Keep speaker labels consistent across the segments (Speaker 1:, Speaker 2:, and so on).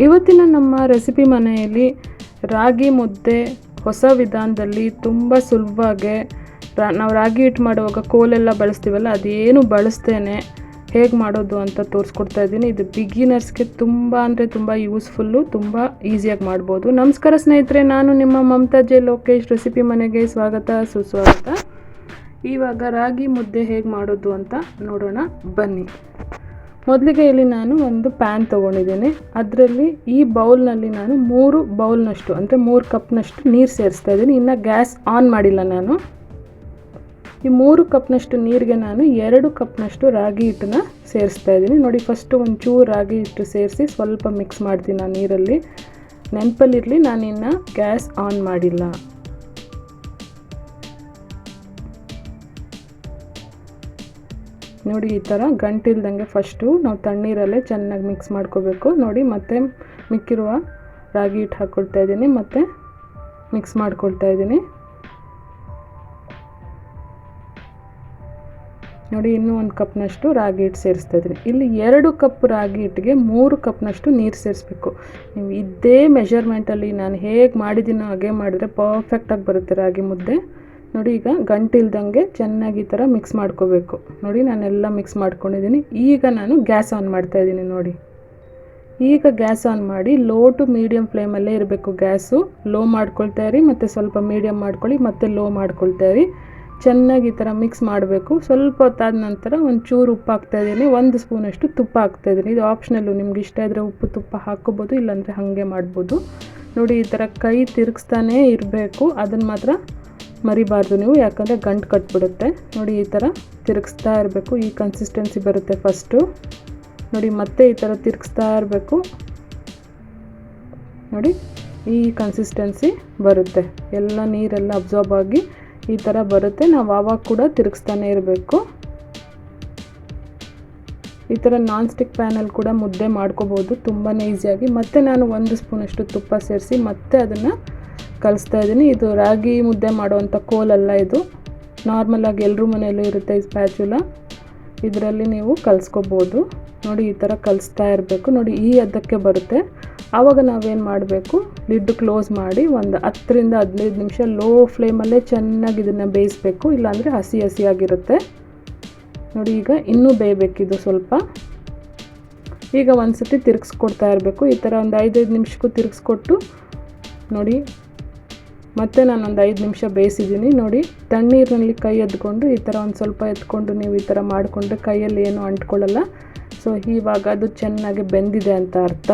Speaker 1: ಇವತ್ತಿನ ನಮ್ಮ ರೆಸಿಪಿ ಮನೆಯಲ್ಲಿ ರಾಗಿ ಮುದ್ದೆ ಹೊಸ ವಿಧಾನದಲ್ಲಿ ತುಂಬ ಸುಲಭವಾಗಿ ನಾವು ರಾಗಿ ಹಿಟ್ಟು ಮಾಡುವಾಗ ಕೋಲೆಲ್ಲ ಬಳಸ್ತೀವಲ್ಲ ಅದೇನು ಬಳಸ್ತೇನೆ ಹೇಗೆ ಮಾಡೋದು ಅಂತ ತೋರಿಸ್ಕೊಡ್ತಾ ಇದ್ದೀನಿ. ಇದು ಬಿಗಿನರ್ಸ್ಗೆ ತುಂಬ ಯೂಸ್ಫುಲ್ಲು, ತುಂಬ ಈಸಿಯಾಗಿ ಮಾಡ್ಬೋದು. ನಮಸ್ಕಾರ ಸ್ನೇಹಿತರೆ, ನಾನು ನಿಮ್ಮ ಮಮತಾ ಜೆ ಲೋಕೇಶ್ ರೆಸಿಪಿ ಮನೆಗೆ ಸ್ವಾಗತ ಸುಸ್ವಾಗತ. ಇವಾಗ ರಾಗಿ ಮುದ್ದೆ ಹೇಗೆ ಮಾಡೋದು ಅಂತ ನೋಡೋಣ ಬನ್ನಿ. ಮೊದಲಿಗೆ ಇಲ್ಲಿ ನಾನು ಒಂದು ಪ್ಯಾನ್ ತೊಗೊಂಡಿದ್ದೀನಿ. ಅದರಲ್ಲಿ ಈ ಬೌಲ್ನಲ್ಲಿ ನಾನು 3 ಬೌಲ್ನಷ್ಟು ಅಂದರೆ 3 ಕಪ್ನಷ್ಟು ನೀರು ಸೇರಿಸ್ತಾ ಇದ್ದೀನಿ. ಇನ್ನು ಗ್ಯಾಸ್ ಆನ್ ಮಾಡಿಲ್ಲ ನಾನು. ಈ 3 ಕಪ್ನಷ್ಟು ನೀರಿಗೆ ನಾನು 2 ಕಪ್ನಷ್ಟು ರಾಗಿ ಹಿಟ್ಟನ್ನ ಸೇರಿಸ್ತಾ ಇದ್ದೀನಿ. ನೋಡಿ, ಫಸ್ಟು ಒಂಚೂರು ರಾಗಿ ಹಿಟ್ಟು ಸೇರಿಸಿ ಸ್ವಲ್ಪ ಮಿಕ್ಸ್ ಮಾಡ್ತೀನಿ ನಾನು ನೀರಲ್ಲಿ. ನೆನಪಲ್ಲಿರಲಿ, ನಾನಿನ್ನು ಗ್ಯಾಸ್ ಆನ್ ಮಾಡಿಲ್ಲ. ನೋಡಿ, ಈ ಥರ ಗಂಟಿಲ್ದಂಗೆ ಫಸ್ಟು ನಾವು ತಣ್ಣೀರಲ್ಲೇ ಚೆನ್ನಾಗಿ ಮಿಕ್ಸ್ ಮಾಡ್ಕೋಬೇಕು. ನೋಡಿ, ಮತ್ತೆ ಮಿಕ್ಕಿರುವ ರಾಗಿ ಹಿಟ್ಟು ಹಾಕ್ಕೊಳ್ತಾ ಇದ್ದೀನಿ, ಮತ್ತು ಮಿಕ್ಸ್ ಮಾಡ್ಕೊಳ್ತಾ ಇದ್ದೀನಿ. ನೋಡಿ, ಇನ್ನೂ 1 ಕಪ್ನಷ್ಟು ರಾಗಿ ಹಿಟ್ಟು ಸೇರಿಸ್ತಾ ಇದ್ದೀನಿ. ಇಲ್ಲಿ 2 ಕಪ್ ರಾಗಿ ಹಿಟ್ಟಿಗೆ 3 ಕಪ್ನಷ್ಟು ನೀರು ಸೇರಿಸ್ಬೇಕು. ನೀವು ಇದೇ ಮೆಷರ್ಮೆಂಟಲ್ಲಿ ನಾನು ಹೇಗೆ ಮಾಡಿದ್ದೀನೋ ಹಾಗೆ ಮಾಡಿದ್ರೆ ಪರ್ಫೆಕ್ಟಾಗಿ ಬರುತ್ತೆ ರಾಗಿ ಮುದ್ದೆ. ನೋಡಿ, ಈಗ ಗಂಟಿಲ್ದಂಗೆ ಚೆನ್ನಾಗಿ ಈ ಥರ ಮಿಕ್ಸ್ ಮಾಡ್ಕೋಬೇಕು. ನೋಡಿ, ನಾನೆಲ್ಲ ಮಿಕ್ಸ್ ಮಾಡ್ಕೊಂಡಿದ್ದೀನಿ. ಈಗ ನಾನು ಗ್ಯಾಸ್ ಆನ್ ಮಾಡ್ತಾ ಇದ್ದೀನಿ. ನೋಡಿ, ಈಗ ಗ್ಯಾಸ್ ಆನ್ ಮಾಡಿ ಲೋ ಟು ಮೀಡಿಯಮ್ ಫ್ಲೇಮಲ್ಲೇ ಇರಬೇಕು. ಗ್ಯಾಸು ಲೋ ಮಾಡ್ಕೊಳ್ತಾ ಇರಿ, ಮತ್ತು ಸ್ವಲ್ಪ ಮೀಡಿಯಮ್ ಮಾಡ್ಕೊಳ್ಳಿ, ಮತ್ತು ಲೋ ಮಾಡ್ಕೊಳ್ತಾ ಇರಿ. ಚೆನ್ನಾಗಿ ಈ ಥರ ಮಿಕ್ಸ್ ಮಾಡಬೇಕು. ಸ್ವಲ್ಪ ಹೊತ್ತಾದ ನಂತರ ಒಂಚೂರು ಉಪ್ಪು ಹಾಕ್ತಾಯಿದ್ದೀನಿ, 1 ಸ್ಪೂನಷ್ಟು ತುಪ್ಪ ಹಾಕ್ತಾಯಿದ್ದೀನಿ. ಇದು ಆಪ್ಷನಲ್ಲು, ನಿಮ್ಗೆ ಇಷ್ಟ ಇದ್ದರೆ ಉಪ್ಪು ತುಪ್ಪ ಹಾಕ್ಕೋಬೋದು, ಇಲ್ಲಾಂದರೆ ಹಾಗೆ ಮಾಡ್ಬೋದು. ನೋಡಿ, ಈ ಥರ ಕೈ ತಿರುಗಿಸ್ತಾನೇ ಇರಬೇಕು, ಅದನ್ನು ಮಾತ್ರ ಮರಿಬಾರ್ದು ನೀವು, ಯಾಕಂದರೆ ಗಂಟು ಕಟ್ಬಿಡುತ್ತೆ. ನೋಡಿ, ಈ ಥರ ತಿರುಗಿಸ್ತಾ ಇರಬೇಕು. ಈ ಕನ್ಸಿಸ್ಟೆನ್ಸಿ ಬರುತ್ತೆ ಫಸ್ಟು. ನೋಡಿ, ಮತ್ತೆ ಈ ಥರ ತಿರುಗಿಸ್ತಾ ಇರಬೇಕು. ನೋಡಿ, ಈ ಕನ್ಸಿಸ್ಟೆನ್ಸಿ ಬರುತ್ತೆ. ಎಲ್ಲ ನೀರೆಲ್ಲ ಅಬ್ಸಾರ್ಬ್ ಆಗಿ ಈ ಥರ ಬರುತ್ತೆ. ನಾವು ಆವಾಗ ಕೂಡ ತಿರುಗಿಸ್ತಾನೆ ಇರಬೇಕು. ಈ ಥರ ನಾನ್ ಸ್ಟಿಕ್ ಪ್ಯಾನಲ್ಲಿ ಕೂಡ ಮುದ್ದೆ ಮಾಡ್ಕೋಬೋದು ತುಂಬಾ ಈಸಿಯಾಗಿ. ಮತ್ತು ನಾನು 1 ಸ್ಪೂನಷ್ಟು ತುಪ್ಪ ಸೇರಿಸಿ ಮತ್ತೆ ಅದನ್ನು ಕಲಿಸ್ತಾ ಇದ್ದೀನಿ. ಇದು ರಾಗಿ ಮುದ್ದೆ ಮಾಡುವಂಥ ಕೋಲಲ್ಲ, ಇದು ನಾರ್ಮಲಾಗಿ ಎಲ್ಲರ ಮನೆಯಲ್ಲೂ ಇರುತ್ತೆ ಈ ಸ್ಪ್ಯಾಚುಲ. ಇದರಲ್ಲಿ ನೀವು ಕಲಿಸ್ಕೋಬೋದು. ನೋಡಿ, ಈ ಥರ ಕಲಿಸ್ತಾ ಇರಬೇಕು. ನೋಡಿ, ಈ ಹದಕ್ಕೆ ಬರುತ್ತೆ. ಆವಾಗ ನಾವೇನು ಮಾಡಬೇಕು, ಲಿಡ್ ಕ್ಲೋಸ್ ಮಾಡಿ ಒಂದು 10 ರಿಂದ 15 ನಿಮಿಷ ಲೋ ಫ್ಲೇಮಲ್ಲೇ ಚೆನ್ನಾಗಿ ಇದನ್ನು ಬೇಯಿಸಬೇಕು, ಇಲ್ಲಾಂದರೆ ಹಸಿಯಾಗಿರುತ್ತೆ. ನೋಡಿ, ಈಗ ಇನ್ನೂ ಬೇಯಬೇಕಿದು ಸ್ವಲ್ಪ. ಈಗ ಒಂದು ಸತಿ ತಿರುಗಿಸ್ಕೊಡ್ತಾ ಇರಬೇಕು. ಈ ಥರ ಒಂದು 5 ನಿಮಿಷಕ್ಕೂ ತಿರುಗಿಸ್ಕೊಟ್ಟು ನೋಡಿ, ಮತ್ತು ನಾನೊಂದು 5 ನಿಮಿಷ ಬೇಯಿಸಿದ್ದೀನಿ. ನೋಡಿ, ತಣ್ಣೀರಿನಲ್ಲಿ ಕೈ ಎದ್ಕೊಂಡು ಈ ಥರ ಒಂದು ಸ್ವಲ್ಪ ಎತ್ಕೊಂಡು ನೀವು ಈ ಥರ ಮಾಡಿಕೊಂಡ್ರೆ ಕೈಯಲ್ಲಿ ಏನೂ ಅಂಟ್ಕೊಳ್ಳಲ್ಲ. ಸೊ ಇವಾಗ ಅದು ಚೆನ್ನಾಗಿ ಬೆಂದಿದೆ ಅಂತ ಅರ್ಥ.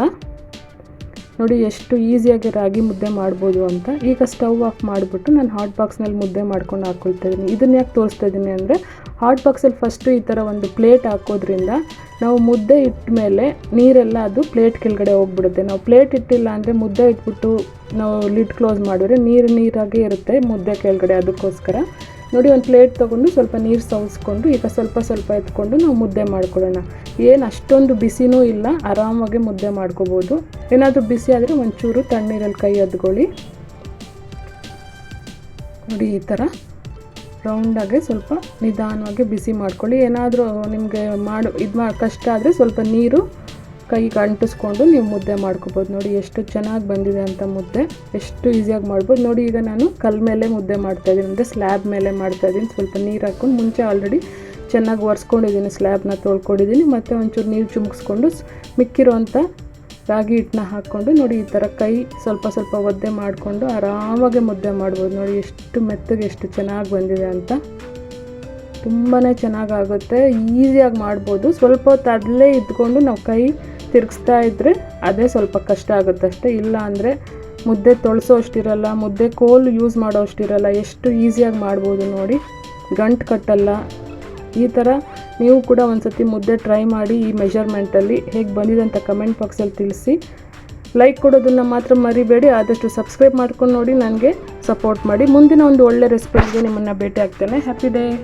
Speaker 1: ನೋಡಿ, ಎಷ್ಟು ಈಸಿಯಾಗಿ ರಾಗಿ ಮುದ್ದೆ ಮಾಡ್ಬೋದು ಅಂತ. ಈಗ ಸ್ಟವ್ ಆಫ್ ಮಾಡಿಬಿಟ್ಟು ನಾನು ಹಾಟ್ ಬಾಕ್ಸ್ನಲ್ಲಿ ಮುದ್ದೆ ಮಾಡ್ಕೊಂಡು ಹಾಕ್ಕೊಳ್ತಾ ಇದ್ದೀನಿ. ಇದನ್ನು ಯಾಕೆ ತೋರಿಸ್ತಾ ಇದ್ದೀನಿ ಅಂದರೆ, ಹಾಟ್ ಬಾಕ್ಸಲ್ಲಿ ಫಸ್ಟು ಈ ಥರ ಒಂದು ಪ್ಲೇಟ್ ಹಾಕೋದ್ರಿಂದ ನಾವು ಮುದ್ದೆ ಇಟ್ಟ ಮೇಲೆ ನೀರೆಲ್ಲ ಅದು ಪ್ಲೇಟ್ ಕೆಳಗಡೆ ಹೋಗ್ಬಿಡುತ್ತೆ. ನಾವು ಪ್ಲೇಟ್ ಇಟ್ಟಿಲ್ಲ ಅಂದರೆ ಮುದ್ದೆ ಇಟ್ಬಿಟ್ಟು ನಾವು ಲಿಡ್ ಕ್ಲೋಸ್ ಮಾಡಿದ್ರೆ ನೀರಾಗೇ ಇರುತ್ತೆ ಮುದ್ದೆ ಕೆಳಗಡೆ. ಅದಕ್ಕೋಸ್ಕರ ನೋಡಿ, ಒಂದು ಪ್ಲೇಟ್ ತೊಗೊಂಡು ಸ್ವಲ್ಪ ನೀರು ಸವಸ್ಕೊಂಡು ಈಗ ಸ್ವಲ್ಪ ಎತ್ಕೊಂಡು ನಾವು ಮುದ್ದೆ ಮಾಡ್ಕೊಳ್ಳೋಣ. ಏನು ಅಷ್ಟೊಂದು ಬಿಸಿನೂ ಇಲ್ಲ, ಆರಾಮಾಗಿ ಮುದ್ದೆ ಮಾಡ್ಕೋಬೋದು. ಏನಾದರೂ ಬಿಸಿ ಆದರೆ ಒಂಚೂರು ತಣ್ಣೀರಲ್ಲಿ ಕೈ ಅದ್ಕೊಳ್ಳಿ. ನೋಡಿ, ಈ ಥರ ರೌಂಡಾಗಿ ಸ್ವಲ್ಪ ನಿಧಾನವಾಗಿ ಬಿಸಿ ಮಾಡ್ಕೊಳ್ಳಿ. ಏನಾದರೂ ನಿಮಗೆ ಕಷ್ಟ ಆದರೆ ಸ್ವಲ್ಪ ನೀರು ಕೈಗೆ ಅಂಟಿಸ್ಕೊಂಡು ನೀವು ಮುದ್ದೆ ಮಾಡ್ಕೋಬೋದು. ನೋಡಿ, ಎಷ್ಟು ಚೆನ್ನಾಗಿ ಬಂದಿದೆ ಅಂತ ಮುದ್ದೆ, ಎಷ್ಟು ಈಸಿಯಾಗಿ ಮಾಡ್ಬೋದು. ನೋಡಿ, ಈಗ ನಾನು ಕಲ್ಲು ಮೇಲೆ ಮುದ್ದೆ ಮಾಡ್ತಾಯಿದ್ದೀನಿ, ಅಂದರೆ ಸ್ಲ್ಯಾಬ್ ಮೇಲೆ ಮಾಡ್ತಾಯಿದ್ದೀನಿ. ಸ್ವಲ್ಪ ನೀರು ಹಾಕ್ಕೊಂಡು ಮುಂಚೆ ಆಲ್ರೆಡಿ ಚೆನ್ನಾಗಿ ಒರೆಸ್ಕೊಂಡಿದ್ದೀನಿ, ಸ್ಲ್ಯಾಬ್ನ ತೊಳ್ಕೊಂಡಿದ್ದೀನಿ. ಮತ್ತು ಒಂಚೂರು ನೀರು ಚುಮ್ಕಿಸ್ಕೊಂಡು ಮಿಕ್ಕಿರೋಂಥ ರಾಗಿ ಹಿಟ್ಟನ್ನ ಹಾಕ್ಕೊಂಡು ನೋಡಿ, ಈ ಥರ ಕೈ ಸ್ವಲ್ಪ ಒದ್ದೆ ಮಾಡಿಕೊಂಡು ಆರಾಮಾಗಿ ಮುದ್ದೆ ಮಾಡ್ಬೋದು. ನೋಡಿ, ಎಷ್ಟು ಮೆತ್ತಗೆ ಎಷ್ಟು ಚೆನ್ನಾಗಿ ಬಂದಿದೆ ಅಂತ. ತುಂಬಾ ಚೆನ್ನಾಗಾಗುತ್ತೆ, ಈಸಿಯಾಗಿ ಮಾಡ್ಬೋದು. ಸ್ವಲ್ಪ ಹೊತ್ತು ಅಲ್ಲೇ ಇದ್ಕೊಂಡು ನಾವು ಕೈ ತಿರುಗಿಸ್ತಾ ಇದ್ದರೆ ಅದೇ ಸ್ವಲ್ಪ ಕಷ್ಟ ಆಗುತ್ತೆ ಅಷ್ಟೇ. ಇಲ್ಲ ಅಂದರೆ ಮುದ್ದೆ ತೊಳಸೋ ಅಷ್ಟಿರಲ್ಲ, ಮುದ್ದೆ ಕೋಲು ಯೂಸ್ ಮಾಡೋ ಅಷ್ಟಿರಲ್ಲ. ಎಷ್ಟು ಈಸಿಯಾಗಿ ಮಾಡ್ಬೋದು ನೋಡಿ, ಗಂಟು ಕಟ್ಟಲ್ಲ. ಈ ಥರ ನೀವು ಕೂಡ ಒಂದು ಸತಿ ಮುದ್ದೆ ಟ್ರೈ ಮಾಡಿ. ಈ ಮೆಷರ್ಮೆಂಟಲ್ಲಿ ಹೇಗೆ ಬಂದಿದೆ ಅಂತ ಕಮೆಂಟ್ ಬಾಕ್ಸಲ್ಲಿ ತಿಳಿಸಿ. ಲೈಕ್ ಕೊಡೋದನ್ನು ಮಾತ್ರ ಮರಿಬೇಡಿ. ಆದಷ್ಟು ಸಬ್ಸ್ಕ್ರೈಬ್ ಮಾಡ್ಕೊಂಡು ನೋಡಿ, ನನಗೆ ಸಪೋರ್ಟ್ ಮಾಡಿ. ಮುಂದಿನ ಒಂದು ಒಳ್ಳೆ ರೆಸಿಪಿಗೆ ನಿಮ್ಮನ್ನು ಭೇಟಿ ಆಗ್ತೇನೆ. Happy day.